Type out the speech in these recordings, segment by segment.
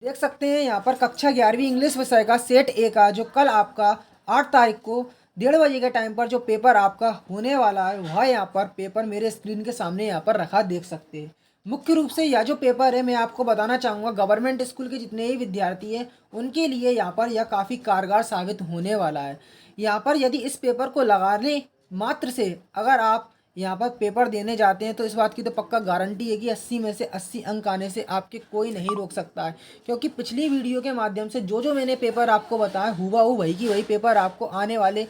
देख सकते हैं यहाँ पर कक्षा 11वीं इंग्लिश विषय का सेट ए का जो कल आपका 8 तारीख को 1:30 के टाइम पर जो पेपर आपका होने वाला है वह यहाँ पर पेपर मेरे स्क्रीन के सामने यहाँ पर रखा देख सकते हैं। मुख्य रूप से यह जो पेपर है मैं आपको बताना चाहूँगा गवर्नमेंट स्कूल के जितने ही विद्यार्थी हैं उनके लिए यहाँ पर यह काफ़ी कारगर साबित होने वाला है। यहाँ पर यदि इस पेपर को लगाने मात्र से अगर आप यहाँ पर पेपर देने जाते हैं तो इस बात की तो पक्का गारंटी है कि 80 में से 80 अंक आने से आपके कोई नहीं रोक सकता है। क्योंकि पिछली वीडियो के माध्यम से जो मैंने पेपर आपको बताया हूबहू वही की वही पेपर आपको आने वाले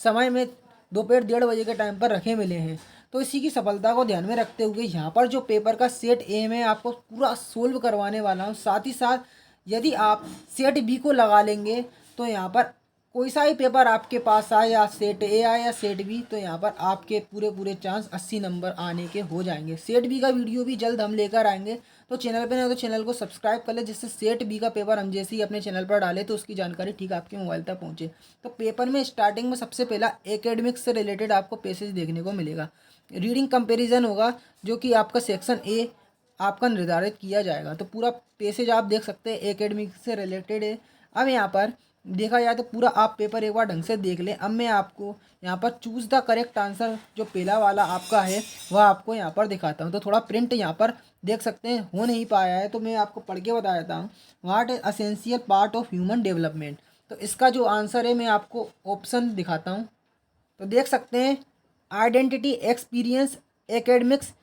समय में दोपहर 1:30 के टाइम पर रखे मिले हैं। तो इसी की सफलता को ध्यान में रखते हुए यहाँ पर जो पेपर का सेट ए मैं आपको पूरा सोल्व करवाने वाला हूँ। साथ ही साथ यदि आप सेट बी को लगा लेंगे तो यहाँ पर कोई सा ही पेपर आपके पास आए या सेट ए आए या सेट बी तो यहाँ पर आपके पूरे चांस 80 नंबर आने के हो जाएंगे। सेट बी का वीडियो भी जल्द हम लेकर आएंगे, तो चैनल पे नहीं तो चैनल को सब्सक्राइब कर ले, जिससे सेट बी का पेपर हम जैसे ही अपने चैनल पर डालें तो उसकी जानकारी ठीक आपके मोबाइल तक पहुँचे। तो पेपर में स्टार्टिंग में सबसे पहला एकेडमिक्स से रिलेटेड आपको पेसेज देखने को मिलेगा। रीडिंग कंपेरिजन होगा जो कि आपका सेक्शन ए आपका निर्धारित किया जाएगा। तो पूरा पेसेज आप देख सकते हैं एकेडमिक्स से रिलेटेड है। अब यहाँ पर देखा जाए तो पूरा आप पेपर एक बार ढंग से देख लें। अब मैं आपको यहाँ पर चूज़ द करेक्ट आंसर जो पहला वाला आपका है वह आपको यहाँ पर दिखाता हूँ। तो थोड़ा प्रिंट यहाँ पर देख सकते हैं हो नहीं पाया है तो मैं आपको पढ़ के बता देता हूँ। What is essential part of human development, तो इसका जो आंसर है मैं आपको ऑप्शन दिखाता हूँ। तो देख सकते हैं आइडेंटिटी, एक्सपीरियंस, एकेडमिक्स,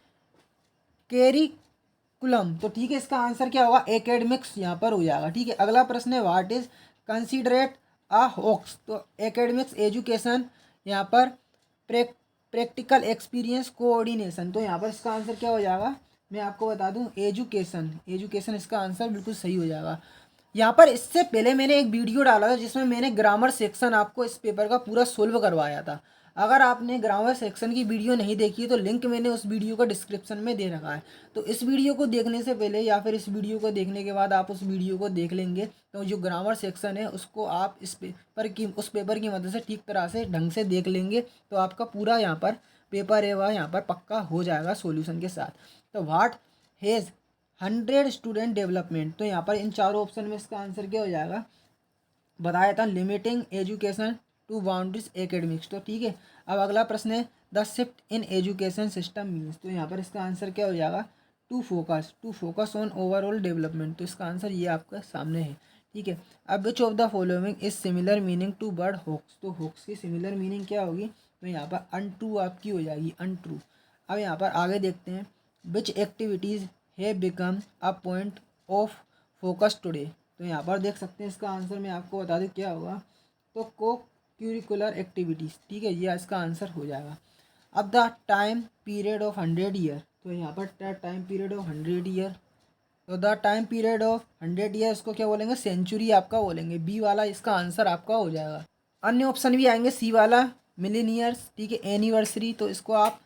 कैरिकुलम। तो ठीक है, इसका आंसर क्या होगा, एकेडमिक्स यहाँ पर हो जाएगा। ठीक है, अगला प्रश्न है what is considerate a hoax, तो एकेडमिक्स, एजुकेशन, यहाँ पर प्रैक्टिकल एक्सपीरियंस, कोऑर्डिनेशन। तो यहाँ पर इसका आंसर क्या हो जाएगा, मैं आपको बता दूं एजुकेशन। एजुकेशन इसका आंसर बिल्कुल सही हो जाएगा। यहाँ पर इससे पहले मैंने एक वीडियो डाला था जिसमें मैंने ग्रामर सेक्शन आपको इस पेपर का पूरा सोल्व करवाया था। अगर आपने ग्रामर सेक्शन की वीडियो नहीं देखी है तो लिंक मैंने उस वीडियो का डिस्क्रिप्शन में दे रखा है। तो इस वीडियो को देखने से पहले या फिर इस वीडियो को देखने के बाद आप उस वीडियो को देख लेंगे तो जो ग्रामर सेक्शन है उसको आप उस पेपर की मदद से ठीक तरह से ढंग से देख लेंगे तो आपका पूरा यहाँ पर पेपर है वह यहाँ पर पक्का हो जाएगा सॉल्यूशन के साथ। तो व्हाट हैज़ 100 स्टूडेंट डेवलपमेंट, तो यहाँ पर इन चारों ऑप्शन में इसका आंसर क्या हो जाएगा बताया था, limiting education to boundaries academics. तो ठीक है, अब अगला प्रश्न है the shift in education system means, तो यहाँ पर इसका आंसर क्या हो जाएगा to focus on overall development. तो इसका आंसर ये आपका सामने है। ठीक है, अब which of the following is similar meaning to word hoax, तो होक्स की सिमिलर मीनिंग क्या होगी, तो यहाँ पर अनट्रू आपकी हो जाएगी, अनट्रू। अब यहाँ पर आगे देखते हैं विच एक्टिविटीज़ है become a point of focus today, तो यहाँ पर देख सकते हैं इसका आंसर मैं आपको बता दूँ क्या होगा, तो को क्यूरिकुलर एक्टिविटीज़। ठीक है, ये इसका आंसर हो जाएगा। अब the time period of 100 year, तो यहाँ पर टाइम पीरियड ऑफ 100 ईयर, तो the time period of 100 year इसको क्या बोलेंगे, सेंचुरी आपका बोलेंगे। बी वाला इसका आंसर आपका हो जाएगा। अन्य ऑप्शन भी आएंगे, सी वाला मिलीनियर्स, ठीक है, एनिवर्सरी, तो इसको आप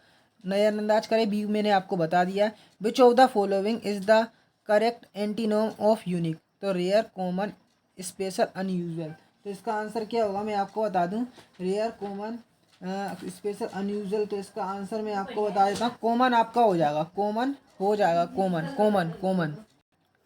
नज़रअंदाज करें, बी मैंने आपको बता दिया। Which of the following is the correct antonym of unique, तो रेयर, कॉमन, स्पेशल, अनयूजुअल। तो इसका आंसर क्या होगा मैं आपको बता दूं, रेयर, कॉमन, स्पेशल, अनयूजुअल। तो इसका आंसर मैं आपको बता देता हूँ, कॉमन आपका हो जाएगा, कॉमन हो जाएगा, कॉमन कॉमन कॉमन।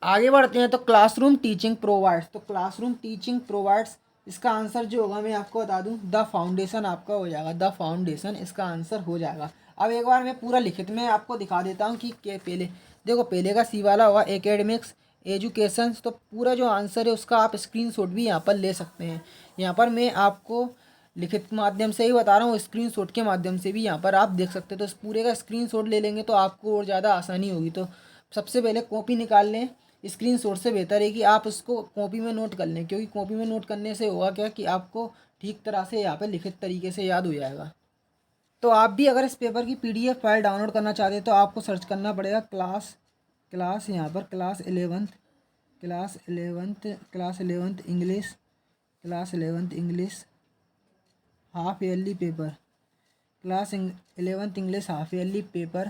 आगे बढ़ते हैं तो क्लासरूम टीचिंग प्रोवाइड्स, तो क्लासरूम टीचिंग प्रोवाइड्स इसका आंसर जो होगा मैं आपको बता दूं द फाउंडेशन आपका हो जाएगा, द फाउंडेशन इसका आंसर हो जाएगा। अब एक बार मैं पूरा लिखित में आपको दिखा देता हूं कि पहले देखो, पहले का सी वाला होगा एकेडमिक्स, एजुकेशन, तो पूरा जो आंसर है उसका आप स्क्रीनशॉट भी यहाँ पर ले सकते हैं। यहाँ पर मैं आपको लिखित माध्यम से ही बता रहा हूँ, स्क्रीनशॉट के माध्यम से भी यहाँ पर आप देख सकते हैं। तो इस पूरे का स्क्रीनशॉट ले लेंगे तो आपको और ज़्यादा आसानी होगी। तो सबसे पहले कॉपी निकाल लें, स्क्रीनशॉट से बेहतर है कि आप उसको कॉपी में नोट कर लें, क्योंकि कॉपी में नोट करने से होगा क्या कि आपको ठीक तरह से यहाँ पे लिखित तरीके से याद हो जाएगा। तो आप भी अगर इस पेपर की पीडीएफ फाइल डाउनलोड करना चाहते हैं तो आपको सर्च करना पड़ेगा क्लास यहाँ पर class 11th English half yearly paper, class 11th English half yearly paper.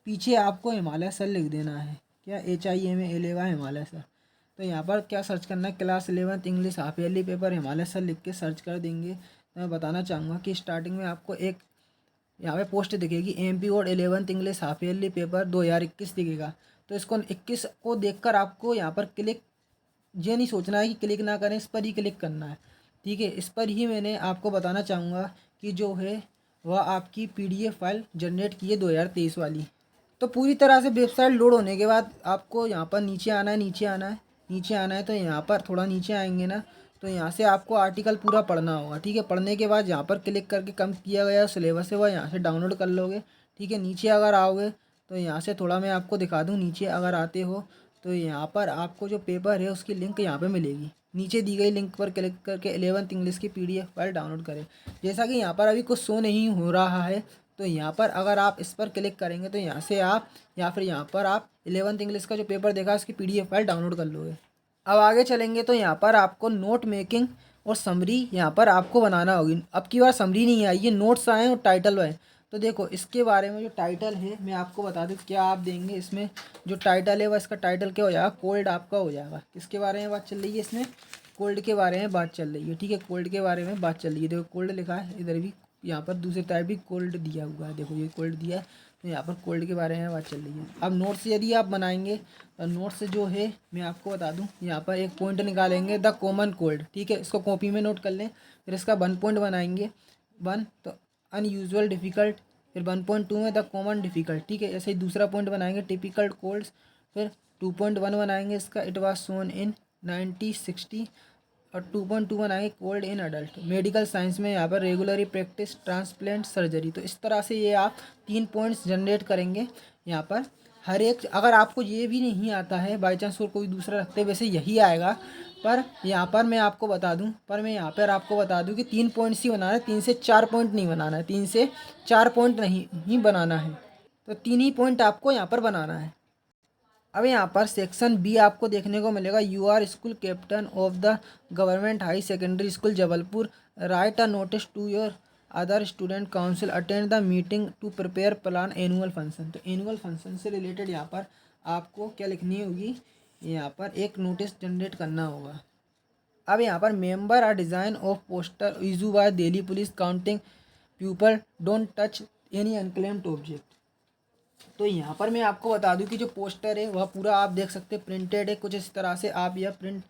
पीछे आपको हिमालय सर लिख देना है, क्या HIMALY हिमालय सर। तो यहाँ पर क्या सर्च करना है, class 11th English half yearly paper Himalaya sir लिख के सर्च कर देंगे। तो मैं बताना चाहूँगा कि स्टार्टिंग में आपको एक यहाँ पे पोस्ट दिखेगी MP board 11th English half yearly paper 2021 दिखेगा। तो इसको 21 को देखकर आपको यहाँ पर क्लिक ये नहीं सोचना है कि क्लिक ना करें, इस पर ही क्लिक करना है, ठीक है। इस पर ही मैंने आपको बताना चाहूँगा कि जो है वह आपकी PDF फाइल जनरेट की है 2023 वाली। तो पूरी तरह से वेबसाइट लोड होने के बाद आपको यहाँ पर नीचे आना है, नीचे आना है, नीचे आना है। तो यहाँ पर थोड़ा नीचे आएंगे ना, तो यहाँ से आपको आर्टिकल पूरा पढ़ना होगा, ठीक है। पढ़ने के बाद यहाँ पर क्लिक करके कम किया गया सिलेबस है वह यहाँ से डाउनलोड कर लोगे, ठीक है। नीचे अगर आओगे तो यहाँ से थोड़ा मैं आपको दिखा दूँ, नीचे अगर आते हो तो यहाँ पर आपको जो पेपर है उसकी लिंक यहाँ पे मिलेगी। नीचे दी गई लिंक पर क्लिक करके 11th इंग्लिश की PDF फाइल डाउनलोड करें। जैसा कि यहाँ पर अभी कुछ शो नहीं हो रहा है, तो यहाँ पर अगर आप इस पर क्लिक करेंगे तो यहाँ से आप या फिर यहाँ पर आप 11th इंग्लिश का जो पेपर देखा उसकी PDF फाइल डाउनलोड कर लोगे। अब आगे चलेंगे तो यहाँ पर आपको नोट मेकिंग और समरी यहाँ पर आपको बनाना होगी। अब की बार समरी नहीं आई, ये नोट्स आए और टाइटल आए। तो देखो इसके बारे में जो टाइटल है मैं आपको बता दूँ क्या आप देंगे इसमें। जो टाइटल है वह इसका टाइटल क्या हो जाएगा, कोल्ड आपका हो जाएगा। किसके बारे में बात चल रही है इसमें, कोल्ड के बारे में बात चल रही है, ठीक है। कोल्ड के बारे में बात चल रही है। देखो कोल्ड लिखा है इधर भी, यहाँ पर दूसरी टाइप भी कोल्ड दिया हुआ है, देखो ये कोल्ड दिया है, तो यहाँ पर कोल्ड के बारे में बात चल रही है। अब नोट्स यदि आप बनाएंगे तो नोट्स जो है मैं आपको बता दूं, यहाँ पर एक पॉइंट निकालेंगे द कॉमन कोल्ड, ठीक है। इसको कॉपी में नोट कर लें। फिर इसका 1 पॉइंट बनाएंगे, 1 तो अनयूजुअल डिफ़िकल्ट, फिर 1.2 में द कॉमन डिफ़िकल्ट, ठीक है। ऐसे ही दूसरा पॉइंट बनाएंगे टिपिकल कोल्ड्स। फिर 2.1 बनाएंगे इसका इट वाज सोन इन 1960, और 2.2 बनाएंगे cold in adult. Medical science में यहाँ पर रेगुलरी प्रैक्टिस ट्रांसप्लांट सर्जरी। तो इस तरह से ये आप 3 पॉइंट्स जनरेट करेंगे यहाँ पर। हर एक अगर आपको ये भी नहीं आता है बाई चांस और कोई दूसरा रखते वैसे यही आएगा, पर यहाँ पर मैं आपको बता दूँ, कि 3 पॉइंट्स ही बनाना है, 3 से 4 पॉइंट नहीं बनाना है, 3 से 4 पॉइंट नहीं ही बनाना है। तो 3 ही पॉइंट आपको यहाँ पर बनाना है। अब यहाँ पर सेक्शन बी आपको देखने को मिलेगा, you are school captain of the government high secondary school Jabalpur, write a notice to your other student council, attend the meeting to prepare plan annual function. तो एनुअल फंक्शन से रिलेटेड यहाँ पर आपको क्या लिखनी होगी, यहाँ पर एक नोटिस जनरेट करना होगा। अब यहाँ पर member are design of poster issue by Delhi police counting people don't touch any unclaimed object. तो यहाँ पर मैं आपको बता दूं कि जो पोस्टर है वह पूरा आप देख सकते हैं प्रिंटेड है। कुछ इस तरह से आप यह प्रिंट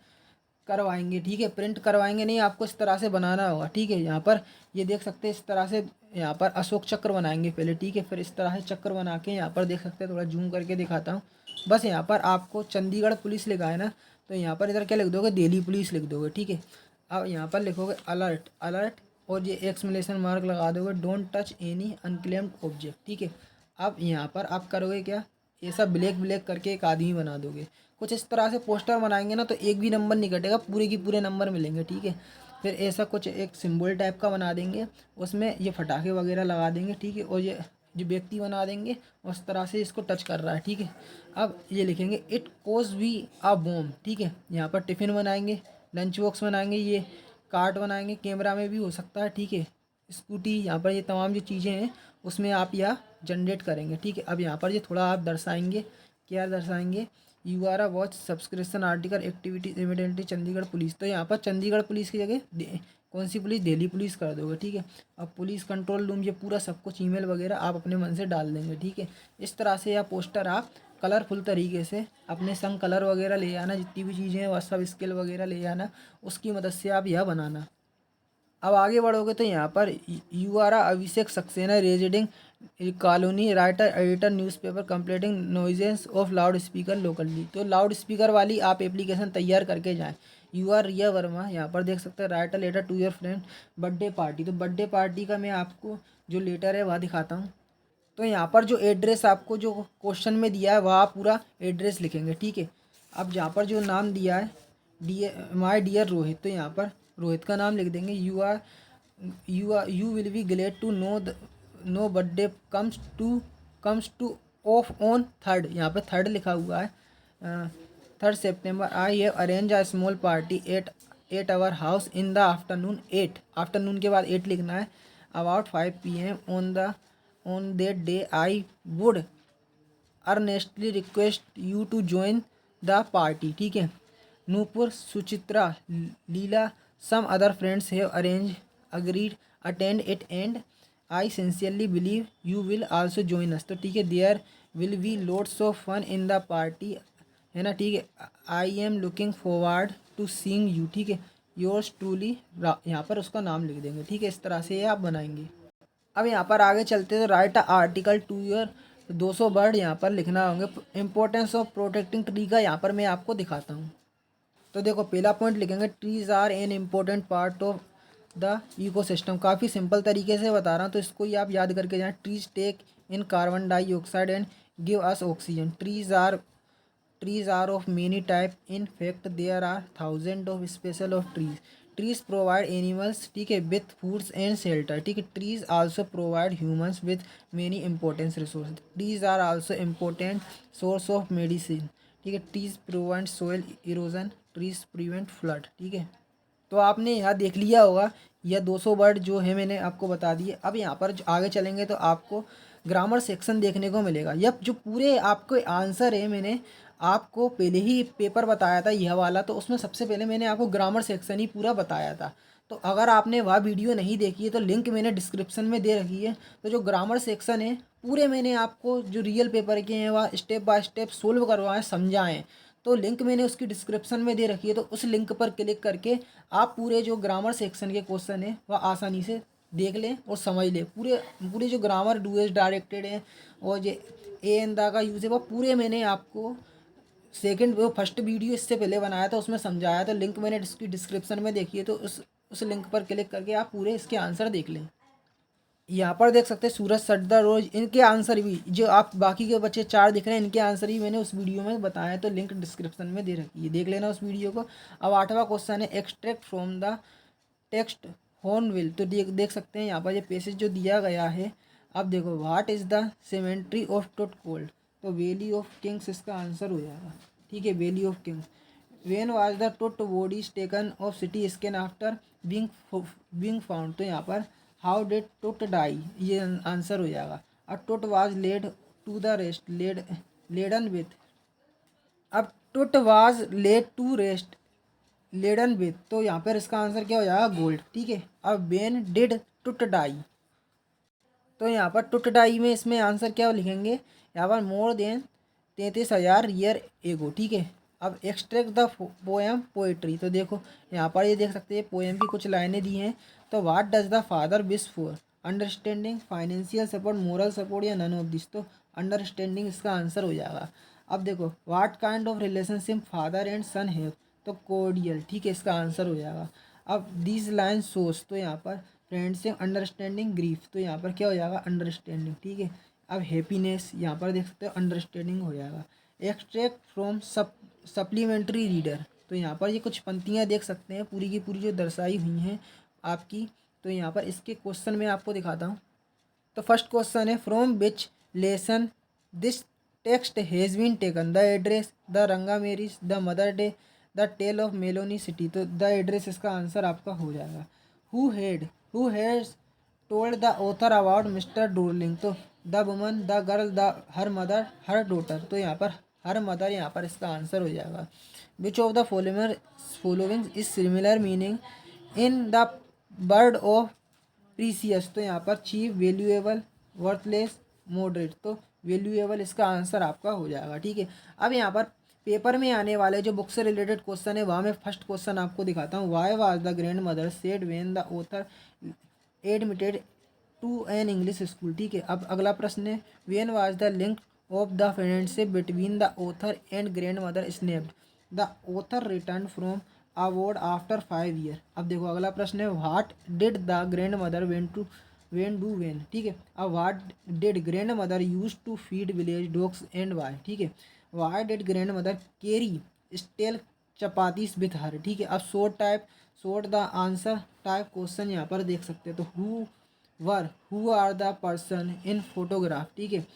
करवाएंगे, ठीक है। प्रिंट करवाएंगे नहीं, आपको इस तरह से बनाना होगा, ठीक है। यहाँ पर ये देख सकते हैं इस तरह से, यहाँ पर अशोक चक्र बनाएंगे पहले, ठीक है। फिर इस तरह से चक्र बना के यहाँ पर देख सकते हैं, थोड़ा जूम करके दिखाता हूँ। बस यहाँ पर आपको चंडीगढ़ पुलिस लिखा है ना, तो यहाँ पर इधर क्या लिख दोगे, दिल्ली पुलिस लिख दोगे, ठीक है। अब यहाँ पर लिखोगे अलर्ट अलर्ट, और ये एक्सक्लेमेशन मार्क लगा दोगे, don't touch any unclaimed object, ठीक है। अब यहाँ पर आप करोगे क्या, ये सब ब्लैक ब्लैक करके एक आदमी बना दोगे। कुछ इस तरह से पोस्टर बनाएंगे ना तो एक भी नंबर नहीं कटेगा, पूरे की पूरे नंबर मिलेंगे, ठीक है। फिर ऐसा कुछ एक सिंबल टाइप का बना देंगे, उसमें ये फटाके वगैरह लगा देंगे, ठीक है। और ये जो व्यक्ति बना देंगे उस तरह से इसको टच कर रहा है, ठीक है। अब ये लिखेंगे it cause we a bomb, ठीक है। यहाँ पर टिफ़िन बनाएंगे, लंच बॉक्स बनाएंगे, ये कार्ट बनाएंगे, कैमरा में भी हो सकता है, ठीक है। स्कूटी, यहाँ पर ये तमाम जो चीज़ें हैं उसमें आप यह जनरेट करेंगे, ठीक है। अब यहाँ पर ये थोड़ा आप दर्शाएंगे, क्या दर्शाएंगे, you are a watch subscription article activity immediately Chandigarh police. तो यहाँ पर चंडीगढ़ पुलिस की जगह कौन सी पुलिस, दिल्ली पुलिस कर दोगे, ठीक है। अब पुलिस कंट्रोल रूम, ये पूरा सब कुछ ईमेल वगैरह आप अपने मन से डाल देंगे, ठीक है। इस तरह से यह पोस्टर आप कलरफुल तरीके से अपने संग कलर वगैरह ले आना, जितनी भी चीज़ें हैं वह सब स्केल वगैरह ले आना, उसकी मदद से आप यह बनाना। अब आगे बढ़ोगे तो यहाँ पर you are Abhishek Saxena residing colony, writer editor newspaper completing nuisance of loudspeaker locally. तो लाउड स्पीकर वाली आप एप्लीकेशन तैयार करके जाएं। यू आर रिया वर्मा, यहाँ पर देख सकते हैं, write a letter to your friend birthday party. तो बर्थडे पार्टी का मैं आपको जो लेटर है वह दिखाता हूँ। तो यहाँ पर जो एड्रेस आपको जो क्वेश्चन में दिया है वह आप पूरा एड्रेस लिखेंगे, ठीक है। अब यहाँ पर जो नाम दिया है माई डियर रोहित, तो यहाँ पर रोहित का नाम लिख देंगे। You will be glad to know birthday comes to off on 3rd, यहाँ पर 3rd लिखा हुआ है, 3rd September। I have arrange a small party at our house in the afternoon, 8 afternoon के बाद 8 लिखना है, about 5 PM on that day. I would earnestly request you to join the party, ठीक है। Nupur, Suchitra, Leela, some other friends have agreed attend it and I sincerely believe you will also join us. तो ठीक है, there will be loads of fun in the party, है ना, ठीक है। I am looking forward to seeing you, ठीक है। Yours truly, यहाँ पर उसका नाम लिख देंगे, ठीक है। इस तरह से ये आप बनाएंगे। अब यहाँ पर आगे चलते तो right article to your 200 word यहाँ पर लिखना होंगे। इंपॉर्टेंस ऑफ प्रोटेक्टिंग ट्री का यहाँ पर मैं आपको दिखाता हूँ। तो देखो पहला पॉइंट लिखेंगे, trees are an important part of the ecosystem. काफ़ी सिंपल तरीके से बता रहा हूँ, तो इसको ही आप याद करके जाएं। Trees take in carbon dioxide and give us oxygen. Trees are of many type. In fact, there are thousands of species of trees. Trees provide animals, ठीक है, with foods and shelter, ठीक है। Trees also provide humans with many important resources. Trees are also important source of medicine, ठीक है। Trees prevent soil erosion. Trees prevent flood, ठीक है। तो आपने यहाँ देख लिया होगा, यह 200 वर्ड जो है मैंने आपको बता दिए। अब यहाँ पर आगे चलेंगे तो आपको ग्रामर सेक्शन देखने को मिलेगा। यह जो पूरे आपके आंसर है, मैंने आपको पहले ही पेपर बताया था यह वाला, तो उसमें सबसे पहले मैंने आपको ग्रामर सेक्शन ही पूरा बताया था। तो अगर आपने वह वीडियो नहीं देखी है तो लिंक मैंने डिस्क्रिप्शन में दे रखी है। तो जो ग्रामर सेक्शन है पूरे मैंने आपको जो रियल पेपर के हैं वह स्टेप बाय स्टेप सोल्व करवाएं, समझाएं। तो लिंक मैंने उसकी डिस्क्रिप्शन में दे रखी है, तो उस लिंक पर क्लिक करके आप पूरे जो ग्रामर सेक्शन के क्वेश्चन है वह आसानी से देख लें और समझ लें। पूरे पूरे जो ग्रामर डू एज डायरेक्टेड है और जो ए एन दा का यूज़ है वह पूरे मैंने आपको सेकंड वो फर्स्ट वीडियो इससे पहले बनाया था, उसमें समझाया। तो लिंक मैंने इसकी डिस्क्रिप्शन में देखी है, तो उस लिंक पर क्लिक करके आप पूरे इसके आंसर देख लें। यहाँ पर देख सकते हैं सूरज सटदा रोज, इनके आंसर भी जो आप बाकी के बच्चे 4 दिख रहे हैं, इनके आंसर भी मैंने उस वीडियो में बताया, तो लिंक डिस्क्रिप्शन में दे रखी है, देख लेना उस वीडियो को। अब 8वां क्वेश्चन है, extract from the text hornbill. तो देख सकते हैं यहाँ पर ये पैसेज जो दिया गया है। अब देखो, what is the cemetery of Tut called. तो वैली ऑफ किंग्स इसका आंसर हो जाएगा, ठीक है, valley of kings. When was the Tut bodies taken of CT scan after being found. तो यहाँ पर हाउ डिड टुट डाई, ये आंसर हो जाएगा। A Tut was laid to the rest, laden with. अब Tut was laid to rest laden with, तो यहाँ पर इसका आंसर क्या हो जाएगा, गोल्ड, ठीक है। अब वेन डिड टुट डाई, तो यहाँ पर टुट डाई में इसमें आंसर क्या लिखेंगे, यहाँ पर मोर देन 33,000 ईयर एगो, ठीक है। अब एक्सट्रैक्ट द पोएम पोएट्री। तो देखो यहाँ पर ये देख सकते हैं पोएम की कुछ लाइनें दी हैं। तो what does the father wish for, understanding, financial support, moral support या नन ऑफ दिस। तो अंडरस्टैंडिंग इसका आंसर हो जाएगा। अब देखो, what kind of relationship father and son have. तो कोर्डियल, ठीक है, इसका आंसर हो जाएगा। अब दिस लाइन सोस, तो यहाँ पर फ्रेंडशिप, अंडरस्टैंडिंग, ग्रीफ। तो यहाँ पर क्या हो जाएगा, अंडरस्टैंडिंग, ठीक है। अब हैप्पीनेस, यहाँ पर देख सकते हो अंडरस्टैंडिंग हो जाएगा। Extract from supplementary reader. तो यहाँ पर ये कुछ पंक्तियाँ देख सकते हैं पूरी की पूरी जो दर्शाई हुई हैं आपकी। तो यहाँ पर इसके क्वेश्चन मैं आपको दिखाता हूँ। तो फर्स्ट क्वेश्चन है, from which lesson this text has been taken. The address, the Ranga marriage, the mother day, the tale of melon city. तो द एड्रेस इसका आंसर आपका हो जाएगा। Who has told the author about Mr Dorling. तो the woman, the girl, the her mother, her daughter. तो यहाँ पर her mother यहाँ पर इसका आंसर हो जाएगा। विच of the following is similar meaning in the word of precious. तो यहाँ पर चीप, वैल्यूएबल, वर्थलेस, मॉडरेट। तो वैल्यूएबल इसका आंसर आपका हो जाएगा, ठीक है। अब यहाँ पर पेपर में आने वाले जो बुक से रिलेटेड क्वेश्चन है वहाँ मैं फर्स्ट क्वेश्चन आपको दिखाता हूँ। Why was the grand mother sad when the author admitted to an English school, ठीक है। अब अगला प्रश्न है, when was the link of the friendship between the author and grand mother snapped. The author return from abroad after 5 year. अब देखो अगला प्रश्न है, what did the grand mother when, ठीक है। अब what did grand mother use to feed village dogs and Y, ठीक है। Why did grand mother carry stale chapatis with her, ठीक है। अब short the answer type question यहाँ पर देख सकते हैं। तो who are the person in photograph, ठीक है।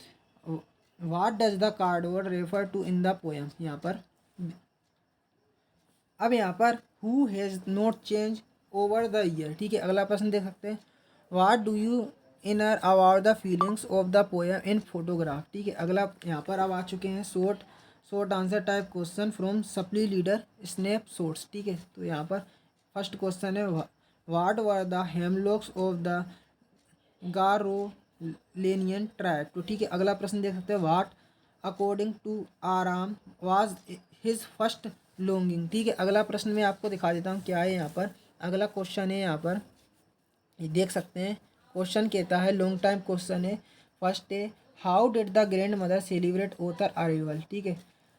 What does the cardboard refer to in the poem, यहाँ पर। अब यहाँ पर who has not change over the year, ठीक है। अगला प्रश्न देख सकते हैं, what do you infer about the feelings of the poem in photograph, ठीक है। अगला यहाँ पर अब आ चुके हैं short answer type question from supply reader snapshots, ठीक है। तो यहाँ पर फर्स्ट क्वेश्चन है, what were the hallmarks of the Garoghlanian tribe. तो ठीक है, अगला प्रश्न देख सकते हैं, what according to Aram was his first longing. ठीक है, अगला प्रश्न मैं आपको दिखा देता हूँ क्या है यहाँ पर। अगला क्वेश्चन है यहाँ पर, ये देख सकते हैं। क्वेश्चन कहता है, लॉन्ग टाइम क्वेश्चन है। फर्स्ट है, how did the grand mother celebrate author arrival. ठीक है,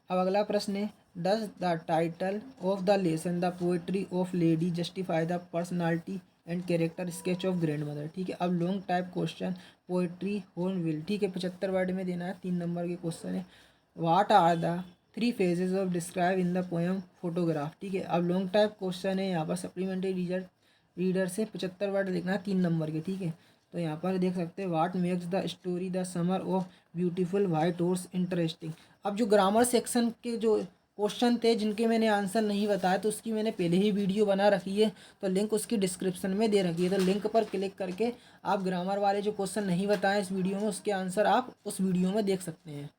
अब अगला प्रश्न है, does the title of the lesson the poetry of lady justify the personality and character sketch of grand mother. ठीक है, अब लॉन्ग टाइप क्वेश्चन, पोएट्री होन विल। ठीक है, 75 वर्ड में देना है, 3 नंबर के क्वेश्चन है। What are the 3 phases of describe in the poem photograph. ठीक है, अब लॉन्ग टाइप क्वेश्चन है यहाँ पर, सप्लीमेंट्री रीडर से 75 वर्ड लिखना है, 3 नंबर के। ठीक है, तो यहाँ पर देख सकते हैं, वाट makes the story the summer of beautiful white horse interesting. अब जो ग्रामर सेक्शन के जो क्वेश्चन थे जिनके मैंने आंसर नहीं बताया, तो उसकी मैंने पहले ही वीडियो बना रखी है, तो लिंक उसकी डिस्क्रिप्शन में दे रखी है। तो लिंक पर क्लिक करके आप ग्रामर वाले जो क्वेश्चन नहीं बताएं इस वीडियो में, उसके आंसर आप उस वीडियो में देख सकते हैं।